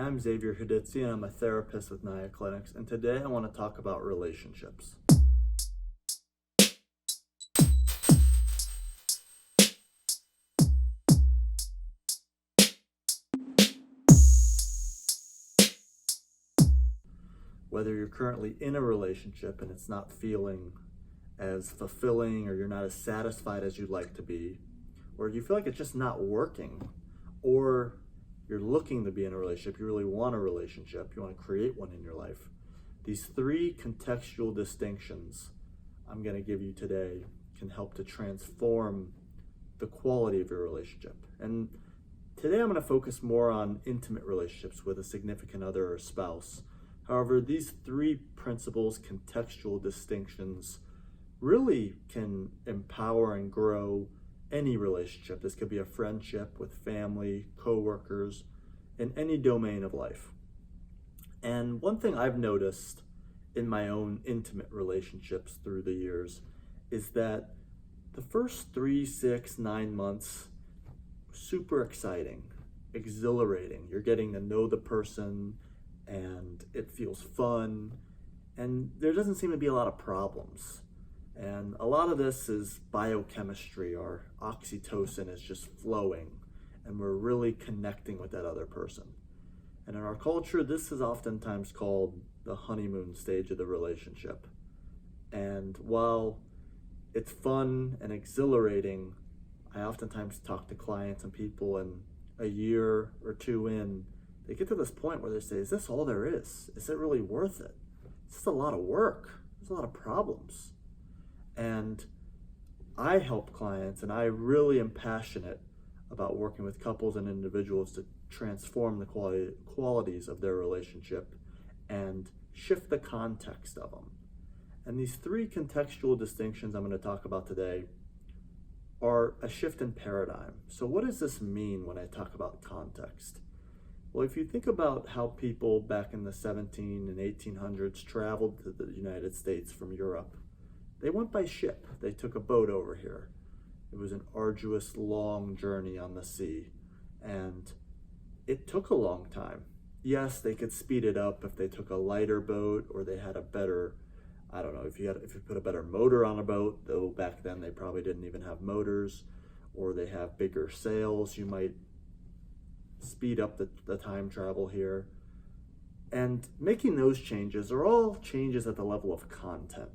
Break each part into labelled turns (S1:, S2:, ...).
S1: I'm Xavier, and I'm a therapist with Naya Clinics, and today I want to talk about relationships. Whether you're currently in a relationship and it's not feeling as fulfilling, or you're not as satisfied as you'd like to be, or you feel like it's just not working, or you're looking to be in a relationship, you really want a relationship, you want to create one in your life. These three contextual distinctions I'm going to give you today can help to transform the quality of your relationship. And today I'm going to focus more on intimate relationships with a significant other or spouse. However, these three principles, contextual distinctions, really can empower and grow any relationship. This could be a friendship with family, coworkers, in any domain of life. And one thing I've noticed in my own intimate relationships through the years is that the first 3, 6, 9 months, super exciting, exhilarating. You're getting to know the person and it feels fun, and there doesn't seem to be a lot of problems. And a lot of this is biochemistry. Our oxytocin is just flowing and we're really connecting with that other person. And in our culture, this is oftentimes called the honeymoon stage of the relationship. And while it's fun and exhilarating, I oftentimes talk to clients and people, and a year or two in, they get to this point where they say, is this all there is? Is it really worth it? It's just a lot of work. There's a lot of problems. And I help clients, and I really am passionate about working with couples and individuals to transform the qualities of their relationship and shift the context of them. And these three contextual distinctions I'm going to talk about today are a shift in paradigm. So what does this mean when I talk about context? Well, if you think about how people back in the 17 and 1800s traveled to the United States from Europe, they went by ship. They took a boat over here. It was an arduous, long journey on the sea, and it took a long time. Yes, they could speed it up if they took a lighter boat, or they had a better, I don't know, if you put a better motor on a boat, though back then they probably didn't even have motors, or they have bigger sails, you might speed up the time travel here. And making those changes are all changes at the level of content.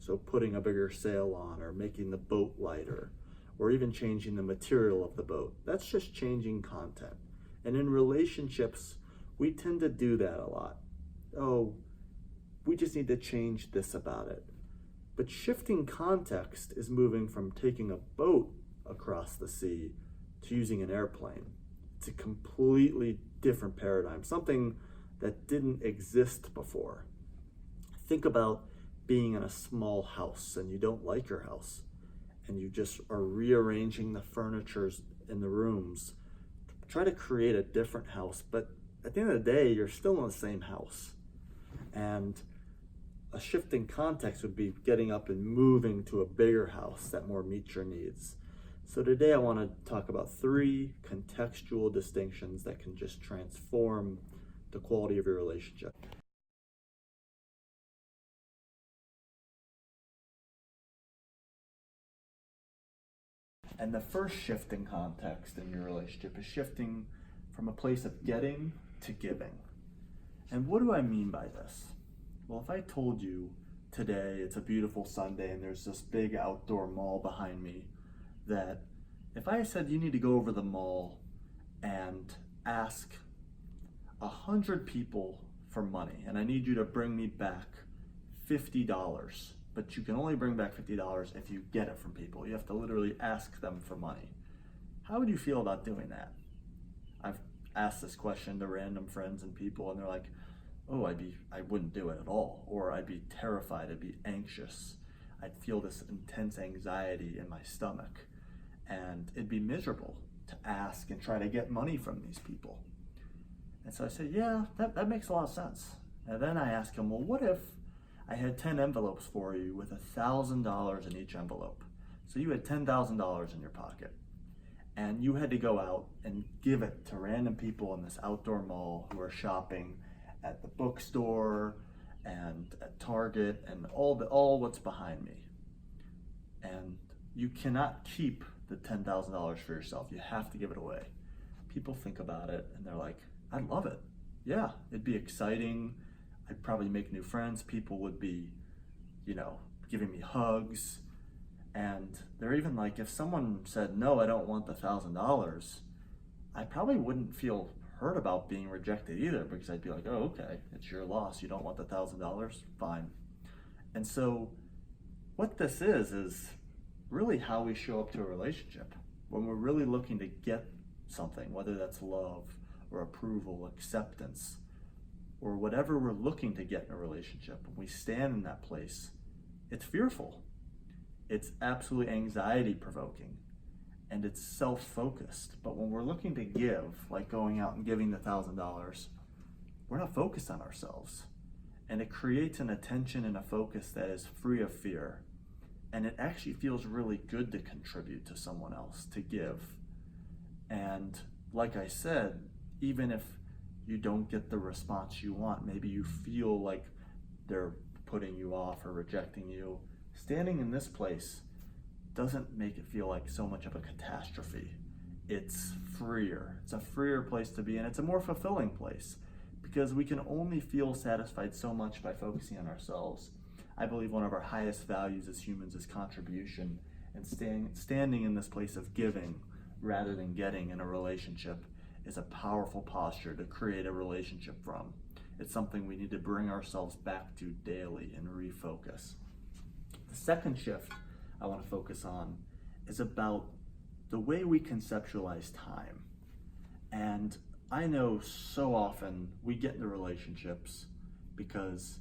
S1: So putting a bigger sail on, or making the boat lighter, or even changing the material of the boat. That's just changing content. And in relationships, we tend to do that a lot. Oh, we just need to change this about it. But shifting context is moving from taking a boat across the sea to using an airplane. It's a completely different paradigm, something that didn't exist before. Think about being in a small house and you don't like your house, and you just are rearranging the furnitures in the rooms. Try to create a different house, but at the end of the day, you're still in the same house. And a shift in context would be getting up and moving to a bigger house that more meets your needs. So today I want to talk about three contextual distinctions that can just transform the quality of your relationship. And the first shift in context in your relationship is shifting from a place of getting to giving. And what do I mean by this? Well, if I told you today it's a beautiful Sunday and there's this big outdoor mall behind me, that if I said you need to go over the mall and ask 100 people for money, and I need you to bring me back $50, but you can only bring back $50 if you get it from people. You have to literally ask them for money. How would you feel about doing that? I've asked this question to random friends and people, and they're like, oh, I wouldn't do it at all, or I'd be terrified, I'd be anxious. I'd feel this intense anxiety in my stomach, and it'd be miserable to ask and try to get money from these people. And so I said, yeah, that makes a lot of sense. And then I asked him, well, what if I had 10 envelopes for you with $1,000 in each envelope? So you had $10,000 in your pocket, and you had to go out and give it to random people in this outdoor mall who are shopping at the bookstore and at Target and all what's behind me. And you cannot keep the $10,000 for yourself. You have to give it away. People think about it and they're like, I love it. Yeah, it'd be exciting. I'd probably make new friends. People would be, giving me hugs. And they're even like, if someone said, no, I don't want the $1,000, I probably wouldn't feel hurt about being rejected either, because I'd be like, oh, okay, it's your loss. You don't want the $1,000? Fine. And so what this is really how we show up to a relationship. When we're really looking to get something, whether that's love or approval, acceptance, or whatever we're looking to get in a relationship, when we stand in that place, it's fearful. It's absolutely anxiety provoking, and it's self-focused. But when we're looking to give, like going out and giving the $1,000, we're not focused on ourselves. And it creates an attention and a focus that is free of fear. And it actually feels really good to contribute to someone else, to give. And like I said, even if you don't get the response you want, maybe you feel like they're putting you off or rejecting you, standing in this place doesn't make it feel like so much of a catastrophe. It's freer. It's a freer place to be, and it's a more fulfilling place, because we can only feel satisfied so much by focusing on ourselves. I believe one of our highest values as humans is contribution, and standing in this place of giving rather than getting in a relationship is a powerful posture to create a relationship from. It's something we need to bring ourselves back to daily and refocus. The second shift I want to focus on is about the way we conceptualize time. And I know so often we get into relationships because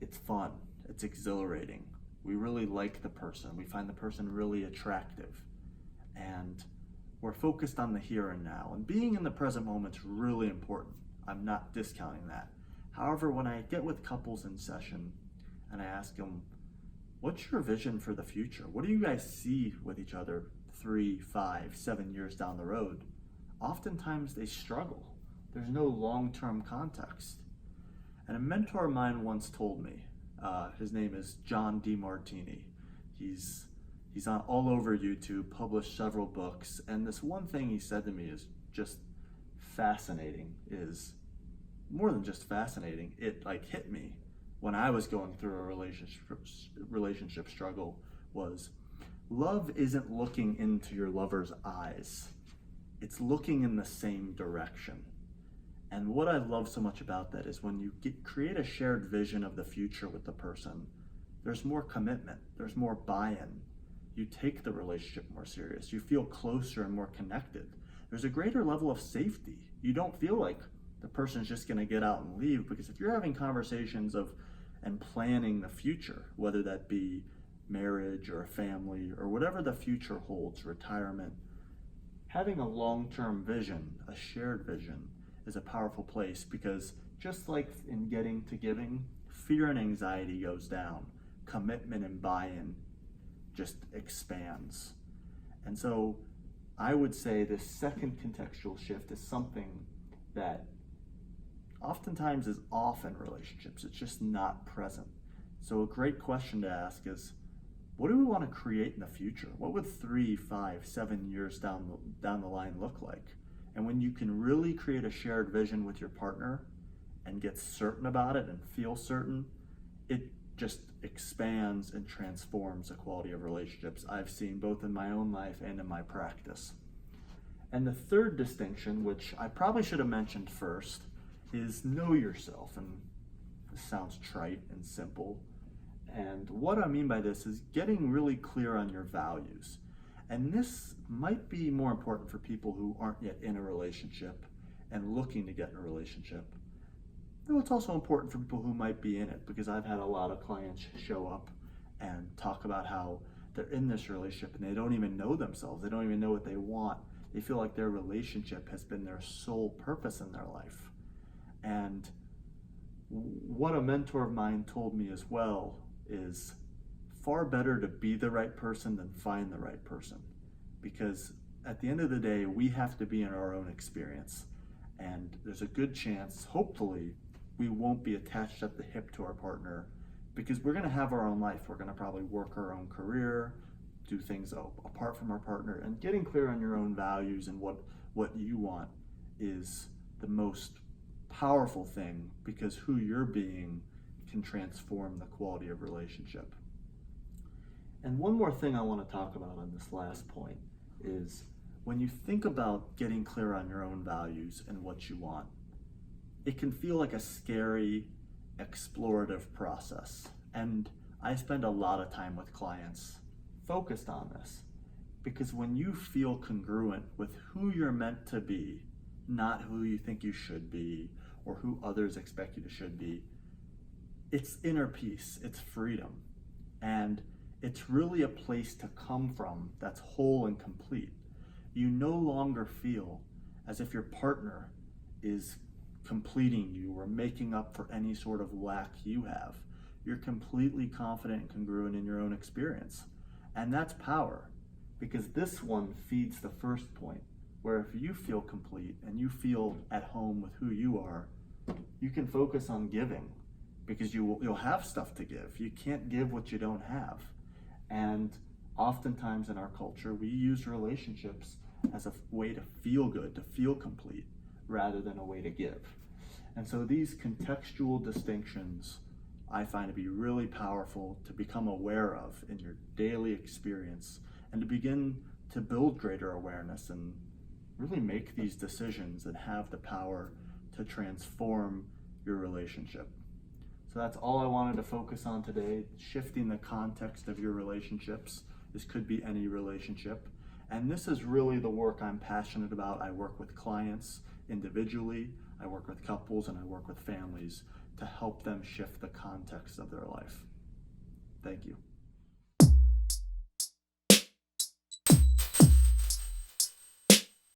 S1: it's fun, it's exhilarating. We really like the person, we find the person really attractive, and we're focused on the here and now. And being in the present moment is really important. I'm not discounting that. However, when I get with couples in session and I ask them, what's your vision for the future? What do you guys see with each other 3, 5, 7 years down the road? Oftentimes they struggle. There's no long-term context. And a mentor of mine once told me, his name is John DeMartini. He's on all over YouTube, published several books, and this one thing he said to me is just fascinating, is more than just fascinating. It hit me when I was going through a relationship struggle. Was love isn't looking into your lover's eyes. It's looking in the same direction. And what I love so much about that is when you create a shared vision of the future with the person, there's more commitment, there's more buy-in. You take the relationship more serious. You feel closer and more connected. There's a greater level of safety. You don't feel like the person's just gonna get out and leave, because if you're having conversations and planning the future, whether that be marriage or a family or whatever the future holds, retirement, having a long-term vision, a shared vision, is a powerful place, because just like in getting to giving, fear and anxiety goes down, commitment and buy-in just expands. And so I would say the second contextual shift is something that oftentimes is off in relationships. It's just not present. So a great question to ask is, what do we want to create in the future? What would 3, 5, 7 years down the line look like? And when you can really create a shared vision with your partner and get certain about it and feel certain, it just expands and transforms the quality of relationships I've seen both in my own life and in my practice. And the third distinction, which I probably should have mentioned first, is know yourself. And this sounds trite and simple. And what I mean by this is getting really clear on your values. And this might be more important for people who aren't yet in a relationship and looking to get in a relationship. Though it's also important for people who might be in it, because I've had a lot of clients show up and talk about how they're in this relationship and they don't even know themselves. They don't even know what they want. They feel like their relationship has been their sole purpose in their life. And what a mentor of mine told me as well is far better to be the right person than find the right person. Because at the end of the day, we have to be in our own experience. And there's a good chance, hopefully, we won't be attached at the hip to our partner, because we're going to have our own life. We're going to probably work our own career, do things apart from our partner, and getting clear on your own values and what you want is the most powerful thing, because who you're being can transform the quality of relationship. And one more thing I want to talk about on this last point is when you think about getting clear on your own values and what you want, it can feel like a scary, explorative process. And I spend a lot of time with clients focused on this, because when you feel congruent with who you're meant to be, not who you think you should be or who others expect you to should be, it's inner peace, it's freedom. And it's really a place to come from that's whole and complete. You no longer feel as if your partner is completing you or making up for any sort of lack you have. You're completely confident and congruent in your own experience. And that's power, because this one feeds the first point, where if you feel complete and you feel at home with who you are, you can focus on giving, because you'll have stuff to give. You can't give what you don't have. And oftentimes in our culture, we use relationships as a way to feel good, to feel complete, rather than a way to give. And so these contextual distinctions I find to be really powerful to become aware of in your daily experience, and to begin to build greater awareness and really make these decisions that have the power to transform your relationship. So that's all I wanted to focus on today, shifting the context of your relationships. This could be any relationship. And this is really the work I'm passionate about. I work with clients individually, I work with couples, and I work with families to help them shift the context of their life. Thank you.